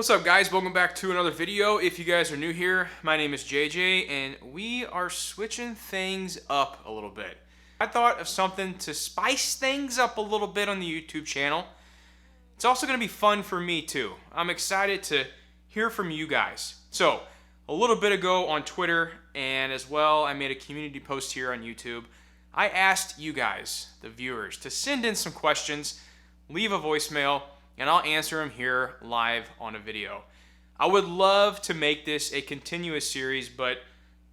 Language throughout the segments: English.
What's up, guys? Welcome back to another video. If you guys are new here, my name is JJ and we are switching things up a little bit. I thought of something to spice things up a little bit on the YouTube channel. It's also going to be fun for me too. I'm excited to hear from you guys. So, a little bit ago on Twitter and as well, I made a community post here on YouTube. I asked you guys, the viewers, to send in some questions, leave a voicemail, and I'll answer them here live on a video. I would love to make this a continuous series, but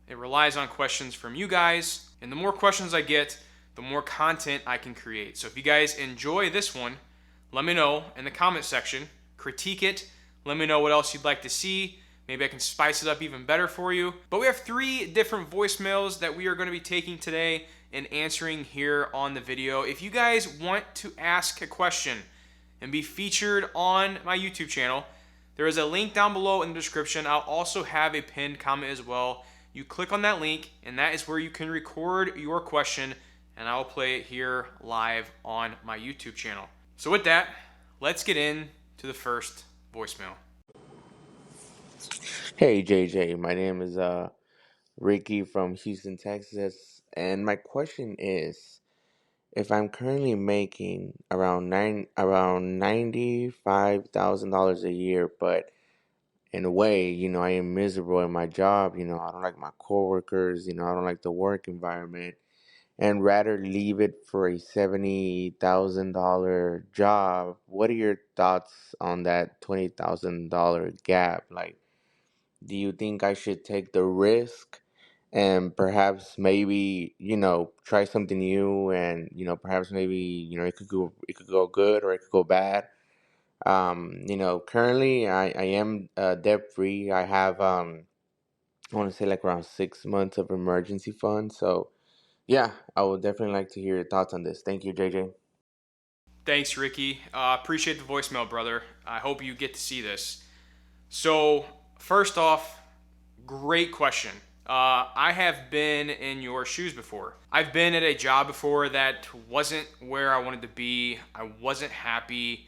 it relies on questions from you guys, and the more questions I get, the more content I can create. So if you guys enjoy this one, let me know in the comment section, critique it, let me know what else you'd like to see. Maybe I can spice it up even better for you. But we have 3 different voicemails that we are going to be taking today and answering here on the video. If you guys want to ask a question and be featured on my YouTube channel, there is a link down below in the description. I'll also have a pinned comment as well. You click on that link and that is where you can record your question and I'll play it here live on my YouTube channel. So with that, let's get into the first voicemail. Hey JJ, my name is Ricky from Houston, Texas, and my question is, if I'm currently making around $95,000 a year, but in a way, I am miserable in my job. I don't like my coworkers. I don't like the work environment, and rather leave it for a $70,000 job. What are your thoughts on that $20,000 gap? Like, do you think I should take the risk and perhaps maybe, try something new and, perhaps maybe, it could go good or it could go bad. Currently I am debt free. I have I want to say like around 6 months of emergency fund. So yeah, I would definitely like to hear your thoughts on this. Thank you, JJ. Thanks, Ricky. Appreciate the voicemail, brother. I hope you get to see this. So, first off, great question. I have been in your shoes before. I've been at a job before that wasn't where I wanted to be. I wasn't happy.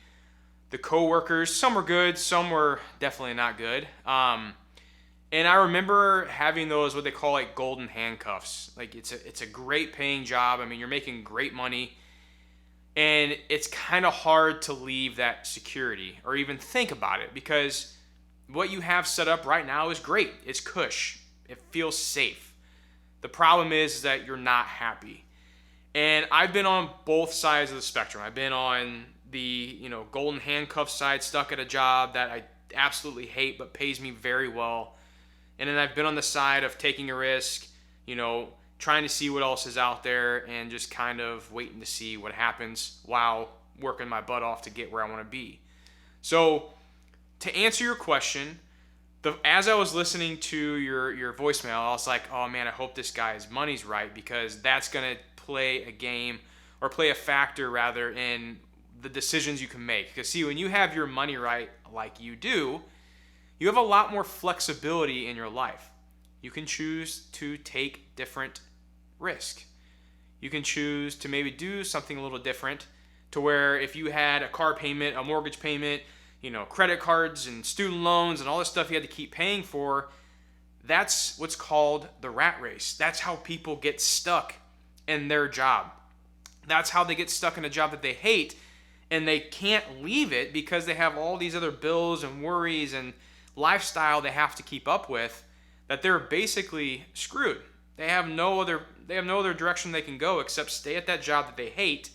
The coworkers, some were good, some were definitely not good. And I remember having those what they call like golden handcuffs. Like it's a great paying job. I mean, you're making great money. And it's kind of hard to leave that security or even think about it because what you have set up right now is great. It's cush. It feels safe. The problem is that you're not happy. And I've been on both sides of the spectrum. I've been on the, golden handcuff side, stuck at a job that I absolutely hate but pays me very well. And then I've been on the side of taking a risk, trying to see what else is out there and just kind of waiting to see what happens while working my butt off to get where I want to be. So, to answer your question, as I was listening to your voicemail, I was like, oh man, I hope this guy's money's right because that's going to play a game or play a factor rather in the decisions you can make. Because see, when you have your money right like you do, you have a lot more flexibility in your life. You can choose to take different risk. You can choose to maybe do something a little different to where if you had a car payment, a mortgage payment, credit cards and student loans and all this stuff you had to keep paying for, that's what's called the rat race. That's how people get stuck in their job. That's how they get stuck in a job that they hate and they can't leave it because they have all these other bills and worries and lifestyle they have to keep up with that they're basically screwed. They have no other direction they can go except stay at that job that they hate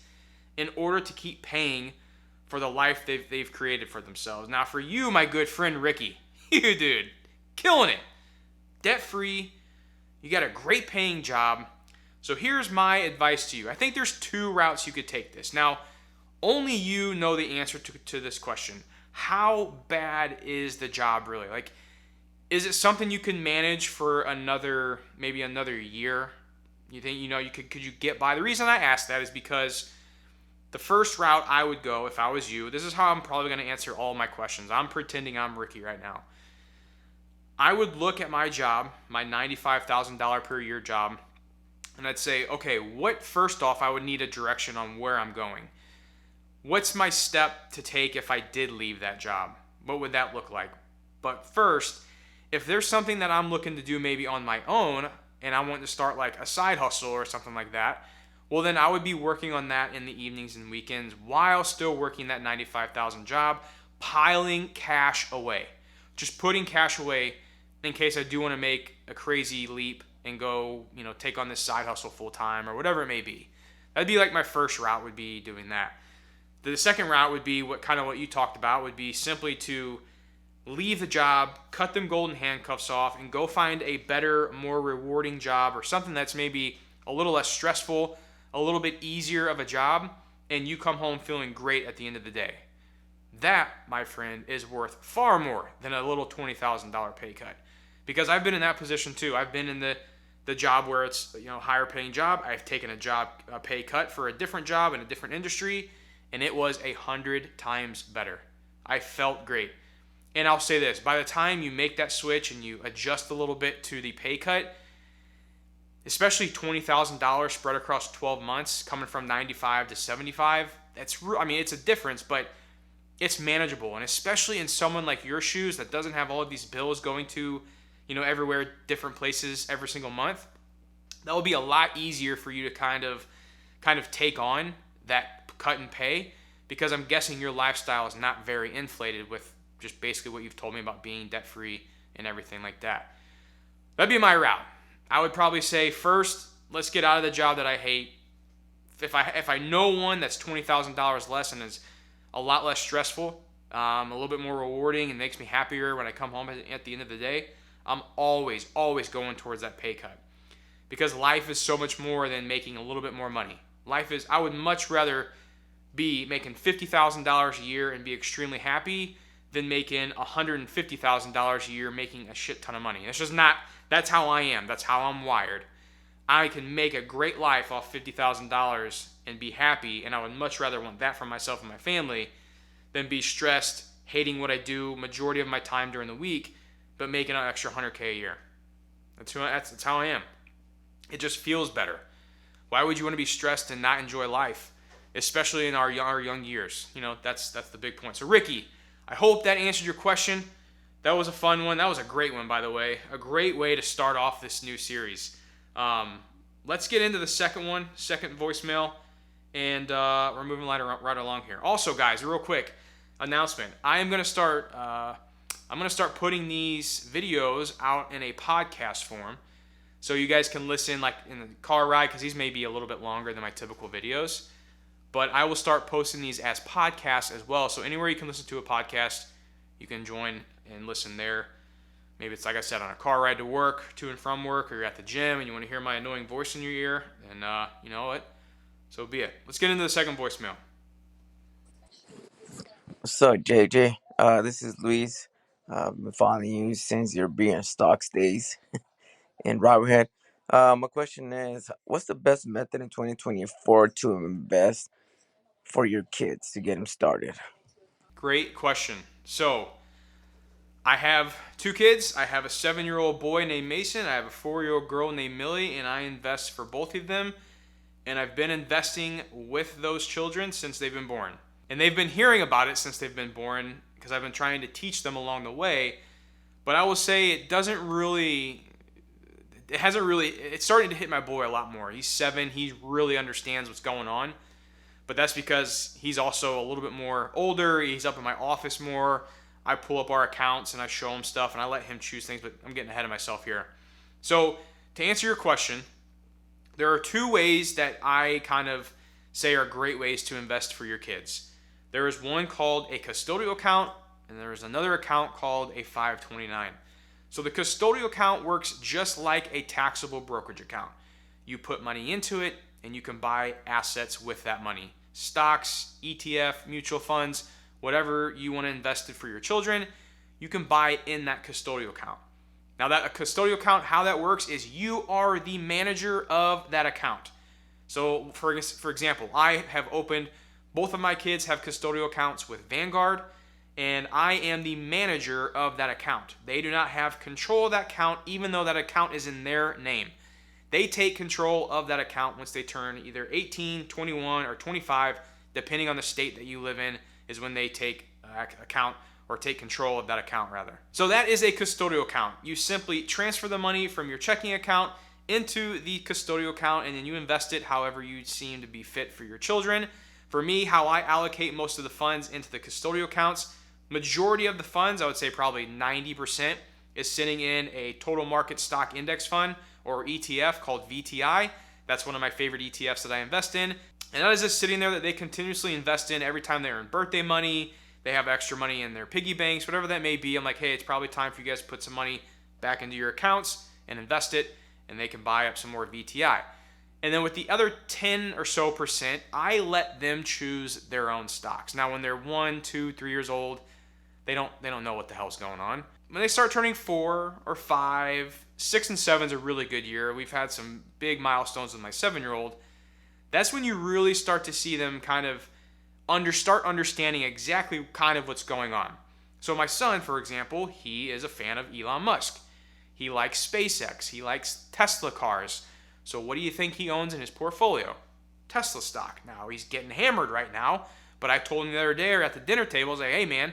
in order to keep paying for the life they've created for themselves. Now for you, my good friend Ricky, you dude, killing it. Debt free, you got a great paying job. So here's my advice to you. I think there's 2 routes you could take this. Now, only you know the answer to this question. How bad is the job really? Like, is it something you can manage for maybe another year? You think, could you get by? The reason I ask that is because the first route I would go if I was you, this is how I'm probably going to answer all my questions. I'm pretending I'm Ricky right now. I would look at my job, my $95,000 per year job, and I'd say, okay, first off, I would need a direction on where I'm going. What's my step to take if I did leave that job? What would that look like? But first, if there's something that I'm looking to do maybe on my own and I want to start like a side hustle or something like that, well then I would be working on that in the evenings and weekends while still working that 95,000 job, piling cash away. Just putting cash away in case I do want to make a crazy leap and go, take on this side hustle full time or whatever it may be. That'd be like my first route would be doing that. The second route would be what you talked about would be simply to leave the job, cut them golden handcuffs off, and go find a better, more rewarding job or something that's maybe a little less stressful, a little bit easier of a job, and you come home feeling great at the end of the day. That, my friend, is worth far more than a little $20,000 pay cut. Because I've been in that position too. I've been in the job where it's higher paying job. I've taken a pay cut for a different job in a different industry, and it was 100 times better. I felt great. And I'll say this, by the time you make that switch and you adjust a little bit to the pay cut, especially $20,000 spread across 12 months, coming from 95 to 75, it's a difference, but it's manageable. And especially in someone like your shoes that doesn't have all of these bills going to, everywhere, different places every single month, that will be a lot easier for you to kind of take on that cut in pay, because I'm guessing your lifestyle is not very inflated with just basically what you've told me about being debt free and everything like that. That'd be my route. I would probably say first, let's get out of the job that I hate. If I know one that's $20,000 less and is a lot less stressful, a little bit more rewarding and makes me happier when I come home at the end of the day, I'm always going towards that pay cut. Because life is so much more than making a little bit more money. I would much rather be making $50,000 a year and be extremely happy than making $150,000 a year making a shit ton of money. That's how I am. That's how I'm wired. I can make a great life off $50,000 and be happy, and I would much rather want that for myself and my family than be stressed, hating what I do majority of my time during the week, but making an extra $100K a year. That's how I am. It just feels better. Why would you want to be stressed and not enjoy life, especially in our young years? That's the big point. So Ricky, I hope that answered your question. That was a fun one. That was a great one, by the way. A great way to start off this new series. Let's get into the second voicemail, and we're moving right along here. Also, guys, real quick announcement. I'm gonna start putting these videos out in a podcast form, so you guys can listen like in the car ride, because these may be a little bit longer than my typical videos. But I will start posting these as podcasts as well. So anywhere you can listen to a podcast, you can join and listen there. Maybe it's, like I said, on a car ride to work, to and from work, or you're at the gym and you want to hear my annoying voice in your ear, and you know what? So be it. Let's get into the second voicemail. What's up, JJ? This is Luis. I've been following you since your beer and stocks days in Robberhead. My question is, what's the best method in 2024 to invest for your kids to get them started? Great question. So I have two kids. I have a 7-year-old boy named Mason. I have a 4-year-old girl named Millie, and I invest for both of them. And I've been investing with those children since they've been born. And they've been hearing about it since they've been born, because I've been trying to teach them along the way. But I will say it's starting to hit my boy a lot more. He's 7. He really understands what's going on. But that's because he's also a little bit more older. He's up in my office more. I pull up our accounts and I show him stuff and I let him choose things, but I'm getting ahead of myself here. So to answer your question, there are 2 ways that I kind of say are great ways to invest for your kids. There is one called a custodial account, and there is another account called a 529. So the custodial account works just like a taxable brokerage account. You put money into it and you can buy assets with that money. Stocks, ETF, mutual funds, whatever you want to invest in for your children, you can buy in that custodial account. Now that a custodial account, how that works is you are the manager of that account. So for example, both of my kids have custodial accounts with Vanguard, and I am the manager of that account. They do not have control of that account, even though that account is in their name. They take control of that account once they turn either 18, 21, or 25, depending on the state that you live in, is when they take account or take control of that account rather. So that is a custodial account. You simply transfer the money from your checking account into the custodial account, and then you invest it however you seem to be fit for your children. For me, how I allocate most of the funds into the custodial accounts, majority of the funds, I would say probably 90%, is sitting in a total market stock index fund or ETF called VTI. That's one of my favorite ETFs that I invest in. And that is just sitting there that they continuously invest in every time they earn birthday money, they have extra money in their piggy banks, whatever that may be. I'm like, hey, it's probably time for you guys to put some money back into your accounts and invest it, and they can buy up some more VTI. And then with the other 10 or so percent, I let them choose their own stocks. Now, when they're 1, 2, 3 years old, they don't know what the hell's going on. When they start turning 4 or 5, 6 and 7 is a really good year. We've had some big milestones with my 7-year-old. That's when you really start to see them kind of start understanding exactly kind of what's going on. So my son, for example, he is a fan of Elon Musk. He likes SpaceX. He likes Tesla cars. So what do you think he owns in his portfolio? Tesla stock. Now, he's getting hammered right now, but I told him the other day or at the dinner table, I was like, hey man,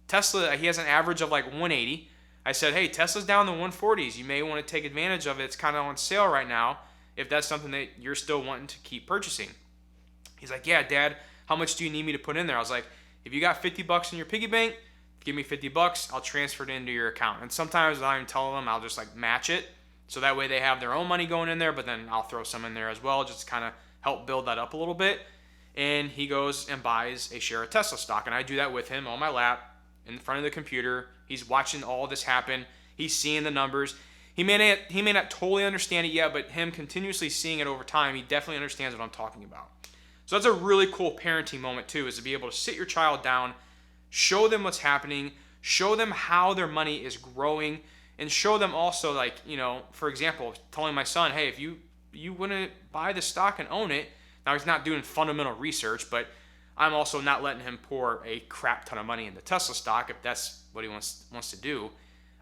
Tesla, he has an average of like 180. I said, hey, Tesla's down in the 140s. You may want to take advantage of it. It's kind of on sale right now if that's something that you're still wanting to keep purchasing. He's like, yeah, Dad, how much do you need me to put in there? I was like, if you got $50 in your piggy bank, give me $50. I'll transfer it into your account. And sometimes without even telling them, I'll just like match it. So that way they have their own money going in there, but then I'll throw some in there as well, just to kind of help build that up a little bit. And he goes and buys a share of Tesla stock. And I do that with him on my lap in front of the computer. He's watching all this happen. He's seeing the numbers. He may not totally understand it yet, but him continuously seeing it over time, he definitely understands what I'm talking about. So that's a really cool parenting moment too, is to be able to sit your child down, show them what's happening, show them how their money is growing, and show them also, like, you know, for example, telling my son, hey, if you wouldn't buy the stock and own it, now he's not doing fundamental research, but I'm also not letting him pour a crap ton of money into Tesla stock if that's what he wants to do.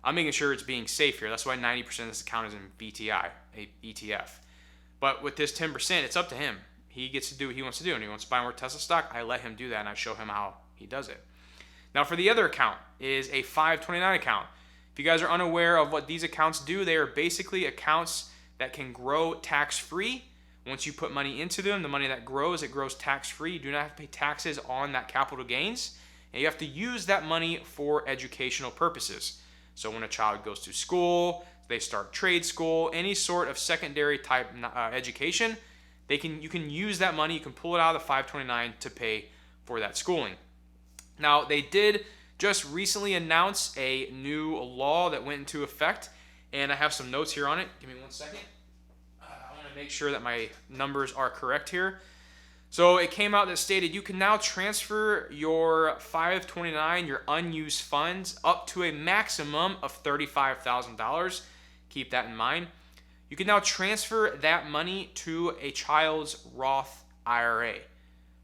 I'm making sure it's being safe here. That's why 90% of this account is in VTI, a ETF. But with this 10%, it's up to him. He gets to do what he wants to do, and he wants to buy more Tesla stock. I let him do that, and I show him how he does it. Now, for the other account is a 529 account. If you guys are unaware of what these accounts do, they are basically accounts that can grow tax-free. Once you put money into them, the money that grows, it grows tax-free. You do not have to pay taxes on that capital gains, and you have to use that money for educational purposes. So when a child goes to school, they start trade school, any sort of secondary type education, you can use that money, you can pull it out of the 529 to pay for that schooling. Now, they did just recently announce a new law that went into effect, and I have some notes here on it. Give me 1 second. I want to make sure that my numbers are correct here. So it came out that stated you can now transfer your 529, your unused funds, up to a maximum of $35,000. Keep that in mind. You can now transfer that money to a child's Roth IRA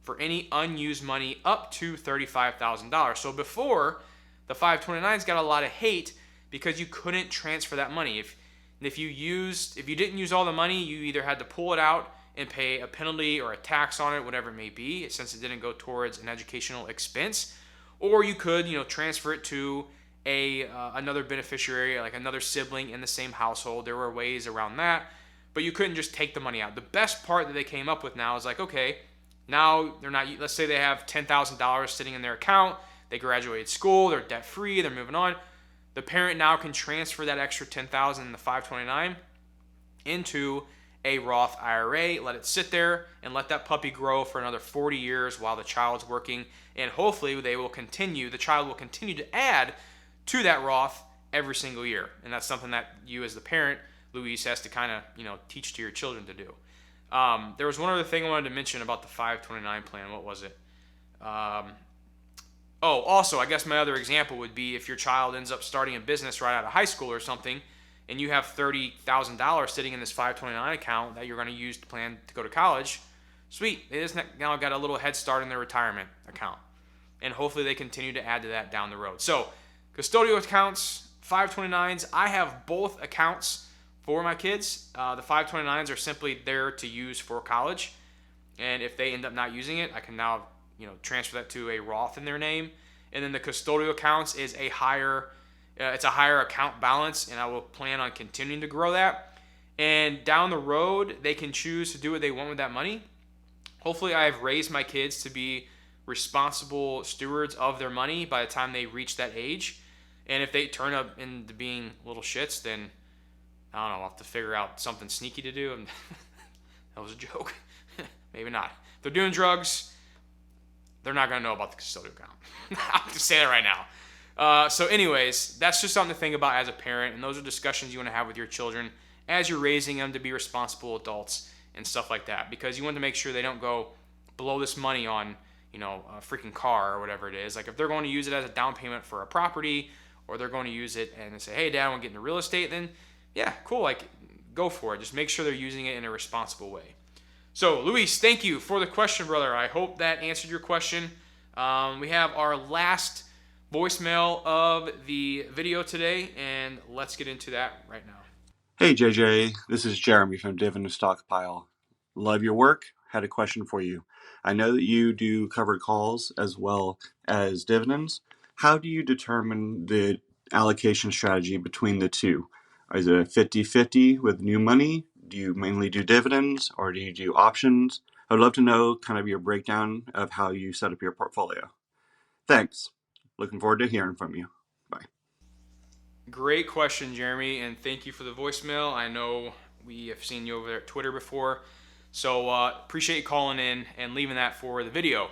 for any unused money up to $35,000. So before, the 529s got a lot of hate because you couldn't transfer that money. If you didn't use all the money, you either had to pull it out and pay a penalty or a tax on it, whatever it may be, since it didn't go towards an educational expense, or you could, transfer it to another beneficiary, like another sibling in the same household. There were ways around that, but you couldn't just take the money out. The best part that they came up with now is like, okay, now they're not. Let's say they have $10,000 sitting in their account. They graduated school. They're debt free. They're moving on. The parent now can transfer that extra $10,000 in the 529 into a Roth IRA, let it sit there, and let that puppy grow for another 40 years while the child's working. And hopefully the child will continue to add to that Roth every single year. And that's something that you as the parent, Luis, has to kind of, teach to your children to do. There was one other thing I wanted to mention about the 529 plan. What was it? Also, I guess my other example would be if your child ends up starting a business right out of high school or something, and you have $30,000 sitting in this 529 account that you're going to use to plan to go to college, sweet. They just now got a little head start in their retirement account. And hopefully they continue to add to that down the road. So, custodial accounts, 529s. I have both accounts for my kids. The 529s are simply there to use for college. And if they end up not using it, I can now transfer that to a Roth in their name. And then the custodial accounts is a higher, it's a higher account balance, and I will plan on continuing to grow that. And down the road, they can choose to do what they want with that money. Hopefully, I have raised my kids to be responsible stewards of their money by the time they reach that age. And if they turn up into being little shits, then I don't know, I'll have to figure out something sneaky to do. That was a joke. Maybe not. If they're doing drugs, they're not going to know about the custodial account. I'm just saying that right now. So anyways, that's just something to think about as a parent, and those are discussions you want to have with your children as you're raising them to be responsible adults and stuff like that, because you want to make sure they don't go blow this money on, you know, a freaking car or whatever it is. Like if they're going to use it as a down payment for a property, or they're going to use it and say, hey, Dad, I want to get into real estate, then yeah, cool, like go for it. Just make sure they're using it in a responsible way. So, Luis, thank you for the question, brother. I hope that answered your question. We have our last voicemail of the video today, and let's get into that right now. Hey JJ, this is Jeremy from Dividend Stockpile. Love your work. Had a question for you. I know that you do covered calls as well as dividends. How do you determine the allocation strategy between the two? Is it a 50-50 with new money? Do you mainly do dividends or do you do options? I would love to know kind of your breakdown of how you set up your portfolio. Thanks. Looking forward to hearing from you. Bye. Great question, Jeremy, and thank you for the voicemail. I know we have seen you over there at Twitter before, so appreciate you calling in and leaving that for the video.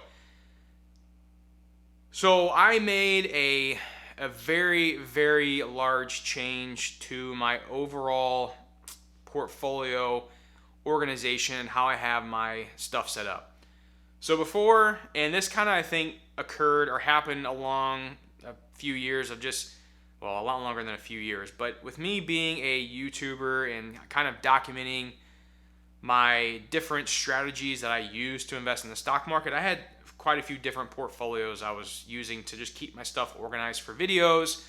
So I made a very, very large change to my overall portfolio organization and how I have my stuff set up. So before, and this kind of I think occurred or happened along a few years of just, well, a lot longer than a few years, but with me being a YouTuber and kind of documenting my different strategies that I use to invest in the stock market, I had quite a few different portfolios I was using to just keep my stuff organized for videos,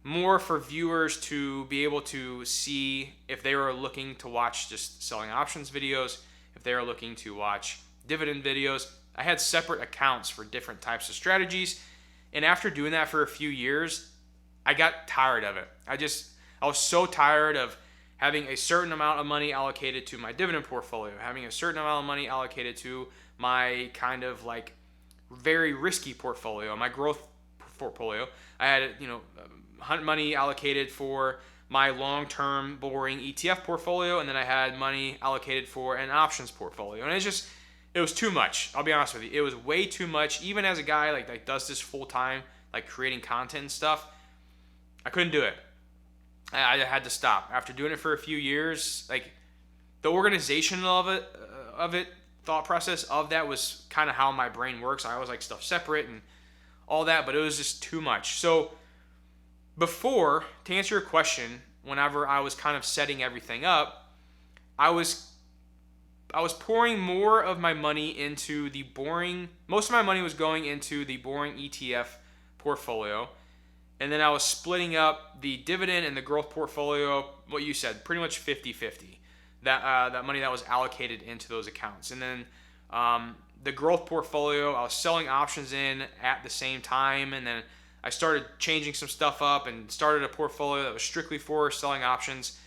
more for viewers to be able to see if they were looking to watch just selling options videos, if they were looking to watch dividend videos. I had separate accounts for different types of strategies, and after doing that for a few years, I got tired of it. I was so tired of having a certain amount of money allocated to my dividend portfolio, having a certain amount of money allocated to my kind of like very risky portfolio, my growth portfolio. I had, money allocated for my long-term boring ETF portfolio, and then I had money allocated for an options portfolio. And it was too much. I'll be honest with you. It was way too much. Even as a guy like does this full time, like creating content and stuff, I couldn't do it. I had to stop. After doing it for a few years, like the organization of it, thought process of that was kind of how my brain works. I always like stuff separate and all that, but it was just too much. So before, to answer your question, whenever I was kind of setting everything up, I was pouring more of my money into the boring, most of my money was going into the boring ETF portfolio. And then I was splitting up the dividend and the growth portfolio, what you said, pretty much 50-50. That money that was allocated into those accounts. And then the growth portfolio, I was selling options in at the same time. And then I started changing some stuff up and started a portfolio that was strictly for selling options.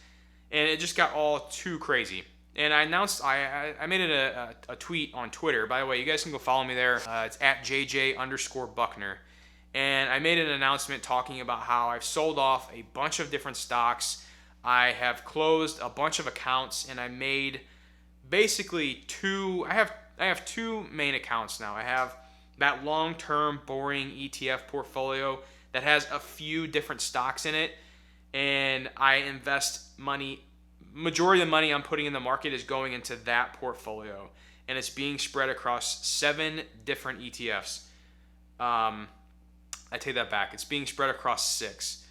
And it just got all too crazy. And I announced, I made it a tweet on Twitter. By the way, you guys can go follow me there. It's at JJ_Buckner. And I made an announcement talking about how I've sold off a bunch of different stocks. I have closed a bunch of accounts, and I made basically I have two main accounts now. I have that long-term boring ETF portfolio that has a few different stocks in it, and I invest money. Majority of the money I'm putting in the market is going into that portfolio, and it's being spread across 7 different ETFs. I take that back. It's being spread across 6.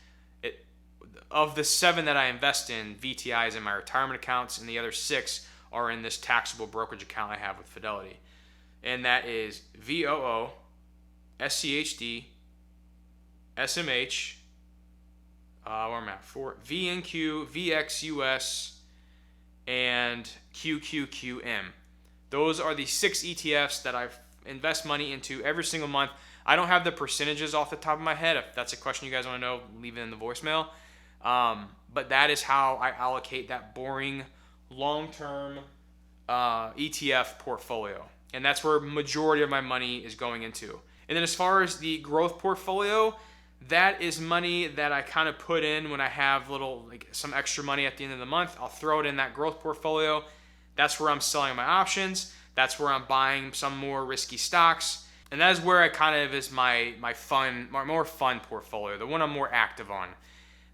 Of the 7 that I invest in, VTI is in my retirement accounts, and the other 6 are in this taxable brokerage account I have with Fidelity. And that is VOO, SCHD, SMH, where am I at? VNQ, VXUS, and QQQM. Those are the 6 ETFs that I invest money into every single month. I don't have the percentages off the top of my head. If that's a question you guys want to know, leave it in the voicemail. But that is how I allocate that boring long-term ETF portfolio. And that's where majority of my money is going into. And then as far as the growth portfolio, that is money that I kind of put in when I have some extra money at the end of the month. I'll throw it in that growth portfolio. That's where I'm selling my options. That's where I'm buying some more risky stocks. And that is where I kind of is my more fun portfolio, the one I'm more active on.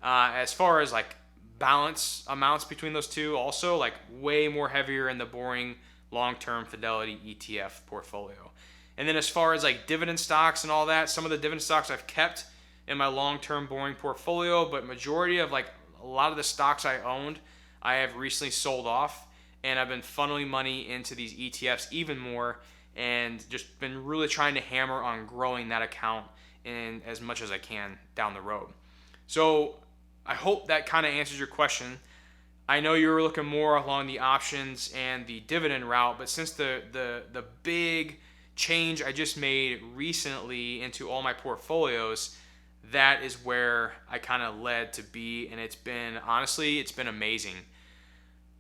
As far as like balance amounts between those two, also like way more heavier in the boring long-term Fidelity ETF portfolio. And then as far as like dividend stocks and all that, some of the dividend stocks I've kept in my long-term boring portfolio, but majority of like a lot of the stocks I owned, I have recently sold off, and I've been funneling money into these ETFs even more, and just been really trying to hammer on growing that account in as much as I can down the road. So I hope that kind of answers your question. I know you were looking more along the options and the dividend route, but since the big change I just made recently into all my portfolios, that is where I kind of led to be, and it's been amazing.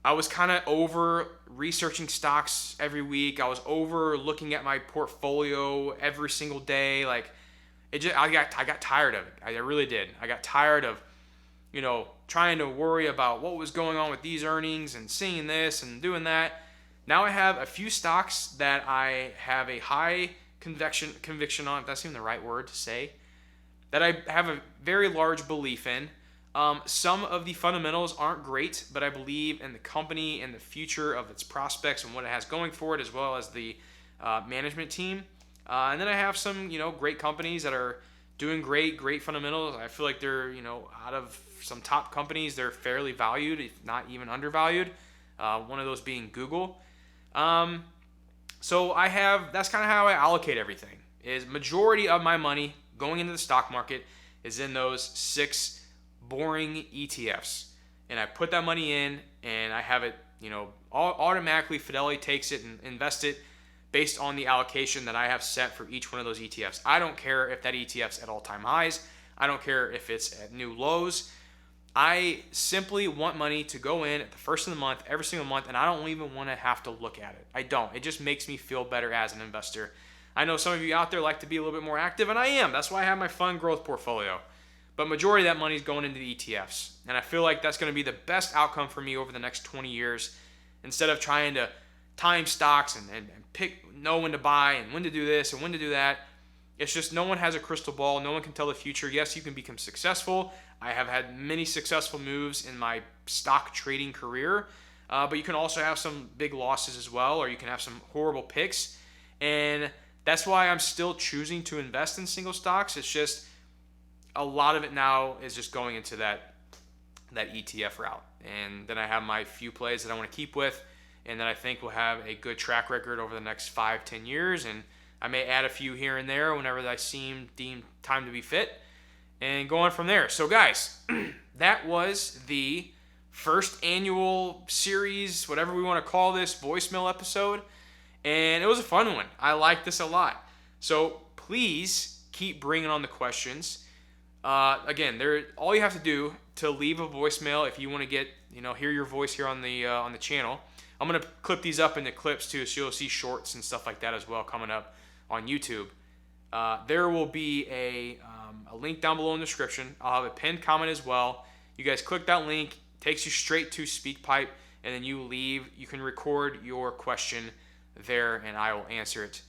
I was kind of over researching stocks every week. I was over looking at my portfolio every single day. Like I got tired of it. I really did. I got tired of trying to worry about what was going on with these earnings and seeing this and doing that. Now I have a few stocks that I have a high conviction on, if that's even the right word to say, that I have a very large belief in. Some of the fundamentals aren't great, but I believe in the company and the future of its prospects and what it has going for it, as well as the management team. And then I have some, great companies that are doing great fundamentals. I feel like they're, out of some top companies, they're fairly valued, if not even undervalued. One of those being Google. So that's kind of how I allocate everything. Is majority of my money going into the stock market is in those 6 boring ETFs. And I put that money in, and I have it, automatically Fidelity takes it and invests it based on the allocation that I have set for each one of those ETFs. I don't care if that ETF's at all-time highs. I don't care if it's at new lows. I simply want money to go in at the first of the month, every single month, and I don't even want to have to look at it. I don't. It just makes me feel better as an investor. I know some of you out there like to be a little bit more active, and I am. That's why I have my fun growth portfolio. But majority of that money is going into the ETFs. And I feel like that's going to be the best outcome for me over the next 20 years. Instead of trying to time stocks and know when to buy and when to do this and when to do that. It's just no one has a crystal ball. No one can tell the future. Yes, you can become successful. I have had many successful moves in my stock trading career. But you can also have some big losses as well, or you can have some horrible picks. And that's why I'm still choosing to invest in single stocks. It's just a lot of it now is just going into that ETF route. And then I have my few plays that I want to keep with, and that I think will have a good track record over the next 5-10 years. And I may add a few here and there whenever I deem time to be fit, and go on from there. So guys, that was the first annual series, whatever we want to call this, voicemail episode. And it was a fun one. I like this a lot. So please keep bringing on the questions. Again, all you have to do to leave a voicemail if you want to get, hear your voice here on the channel. I'm gonna clip these up into clips too, so you'll see shorts and stuff like that as well coming up on YouTube. There will be a link down below in the description. I'll have a pinned comment as well. You guys click that link, takes you straight to SpeakPipe, and then you can record your question there, and I will answer it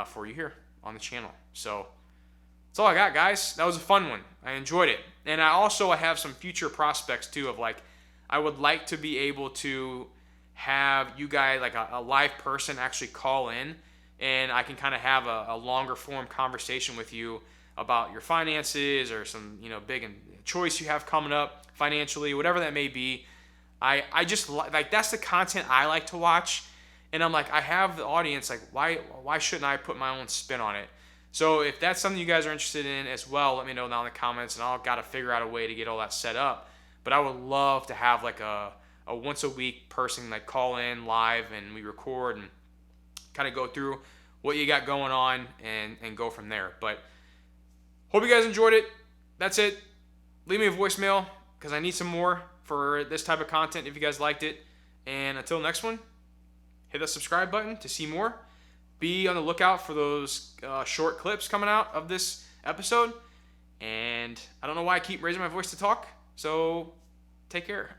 for you here on the channel. So that's all I got, guys. That was a fun one. I enjoyed it. And I have some future prospects too of I would like to be able to have you guys, like a live person, actually call in, and I can kind of have a longer form conversation with you about your finances or some big choice you have coming up financially, whatever that may be. I just like that's the content I like to watch, and I'm like, I have the audience, like why shouldn't I put my own spin on it? So if that's something you guys are interested in as well, let me know down in the comments, and I'll got to figure out a way to get all that set up. But I would love to have like a once a week person call in live, and we record and kind of go through what you got going on, and go from there. But hope you guys enjoyed it. That's it. Leave me a voicemail because I need some more for this type of content if you guys liked it. And until next one, hit that subscribe button to see more. Be on the lookout for those short clips coming out of this episode. And I don't know why I keep raising my voice to talk, so take care.